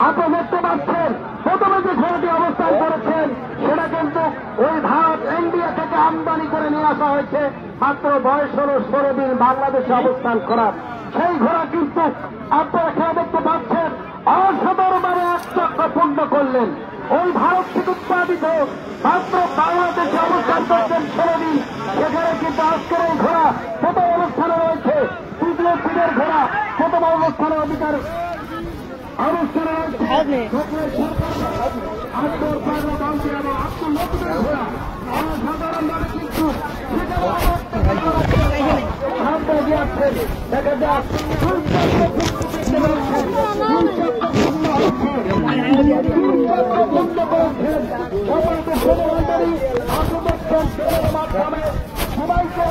আপনারা দেখতে পাচ্ছেন প্রথমে যে ঘোড়াটি অবস্থান করেছেন সেটা কিন্তু ওই ভারত ইন্ডিয়া থেকে আমদানি করে নিয়ে আসা হয়েছে। মাত্র বয়স হল 16 দিন বাংলাদেশে অবস্থান করার সেই ঘোড়া কিন্তু আপনারা খেয়ে দেখতে পাচ্ছেন অসাধারণভাবে এক চক্র পূর্ণ করলেন। ওই ভারত থেকে উৎপাদিত মাত্র বাংলাদেশে অবস্থান করছেন 16 দিন, সেখানে কিন্তু আজকের এই ঘোড়া প্রথম অবস্থানে রয়েছে। তৃতীয় দিনের ঘোড়া প্রথম অবস্থানের অধিকার অনুষ্ঠানে অসাধারণভাবে কিন্তু দেখা যাক সবাইকে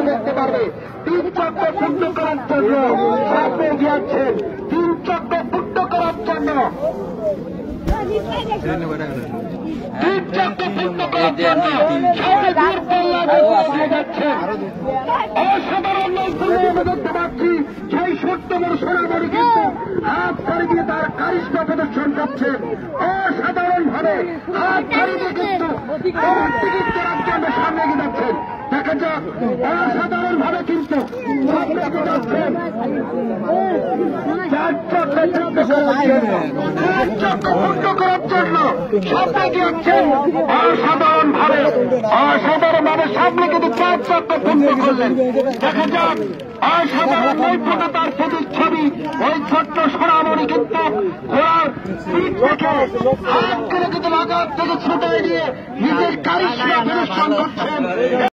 দেখতে পারবে 3 চক্র পূর্ণ করার জন্য সামনে গিয়েছেন, 3 চক্র পূর্ণ করার জন্য অসাধারণ দেখতে পাচ্ছি। সেই সত্যমর সোনামণি কিন্তু হাত ছাড়ি দিয়ে তার কারিশমা প্রদর্শন করছেন। অসাধারণ ভাবে হাত ছাড়ি দিয়ে কিন্তু টিকিট করার জন্য সামনে এগিয়ে যাচ্ছেন। দেখা যাক অসাধারণ ভাবে কিন্তু সামনে এগিয়ে যাচ্ছেন। 4 চক্র পূর্ণ করার জন্য সামনে গিয়েছেন অসাধারণ ভাবে সামনে কিন্তু 4 চক্র পূর্ণ করলেন। দেখা যাক অসাধারণ নৈপুণ্যতার প্রতিচ্ছবি। ওই ছোট্ট সোনামণি কিন্তু ঘোড়ার পিঠ থেকে হাত করে কিন্তু লাগাম থেকে ছুটাই দিয়ে নিজের কারিশমা প্রদর্শন করছেন।